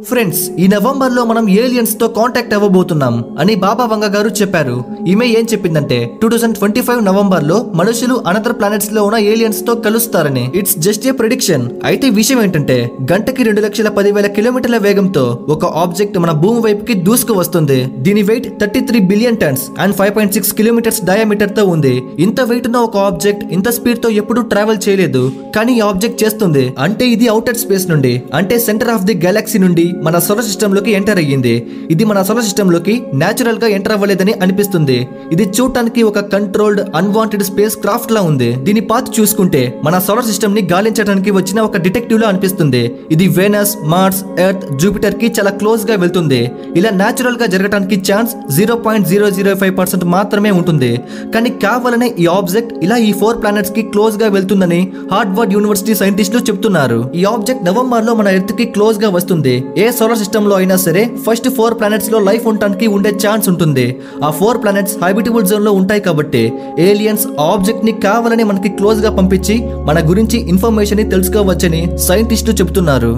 Friends, ఈ November లో మనం ఏలియన్స్ తో కాంటాక్ట్ అవ్వబోతున్నాం అని బాబా వంగ గారు చెప్పారు. ఈమె ఏం చెప్పిందంటే 2025 నవంబర్ లో మనుషులు అనదర్ ప్లానెట్స్ లో ఉన్న ఏలియన్స్ తో కలుస్తారని. It's just a prediction. అయితే విషయం ఏంటంటే గంటకి 2,10,000 కిలోమీటర్ల వేగంతో ఒక ఆబ్జెక్ట్ మన భూమి వైపుకి దూసుకు వస్తుంది. దీని weight 33 billion tons and 5.6 kilometres diameter తో ఉంది. ఇంత వెయిట్ ఉన్న ఒక ఆబ్జెక్ట్ ఇంత స్పీడ్ తో ఎప్పుడూ ట్రావెల్ చేయలేదు, కానీ ఈ ఆబ్జెక్ట్ చేస్తుంది. అంటే ఇది అవుటర్ స్పేస్ నుండి, అంటే సెంటర్ ఆఫ్ ది గెలాక్సీ నుండి మన సోలార్ సిస్టమ్ లోకి ఎంటర్ అయ్యింది. ఇది మన సోలార్ సిస్టమ్ లోకి నేచురల్ గా ఎంటర్ అవ్వలేదని అనిపిస్తుంది. ఇది చూడటానికి ఒక కంట్రోల్డ్ అన్వాంటెడ్ స్పేస్ క్రాఫ్ట్ లా ఉంది. దీని పాత్ చూసుకుంటే మన సోలార్ సిస్టమ్ ని గాలించడానికి వచ్చిన ఒక డిటెక్టివ్ లా అనిపిస్తుంది. ఇది వెనస్, మార్స్, ఎర్త్, జూపిటర్ కి చాలా క్లోజ్ గా వెళ్తుంది. ఇలా నేచురల్ గా జరగడానికి ఛాన్స్ 0.005% మాత్రమే ఉంటుంది. కానీ కావాలనే ఈ ఆబ్జెక్ట్ ఇలా ఈ 4 ప్లానెట్స్ కి క్లోజ్ గా వెళ్తుందని హార్వర్డ్ యూనివర్సిటీ సైంటిస్టులు చెప్తున్నారు. ఈ ఆబ్జెక్ట్ నవంబర్ లో మన ఎర్త్ కి క్లోజ్ గా వస్తుంది. ఏ సోలార్ సిస్టమ్ లో అయినా సరే ఫస్ట్ 4 ప్లానెట్స్ లో లైఫ్ ఉండడానికి ఉండే ఛాన్స్ ఉంటుంది. ఆ 4 ప్లానెట్స్ హాబిటబుల్ జోన్ లో ఉంటాయి కాబట్టి ఏలియన్స్ ఆబ్జెక్ట్ ని కావాలని మనకి క్లోజ్ గా పంపించి మన గురించి ఇన్ఫర్మేషన్ ని తెలుసుకోవచ్చని సైంటిస్టులు చెప్తున్నారు.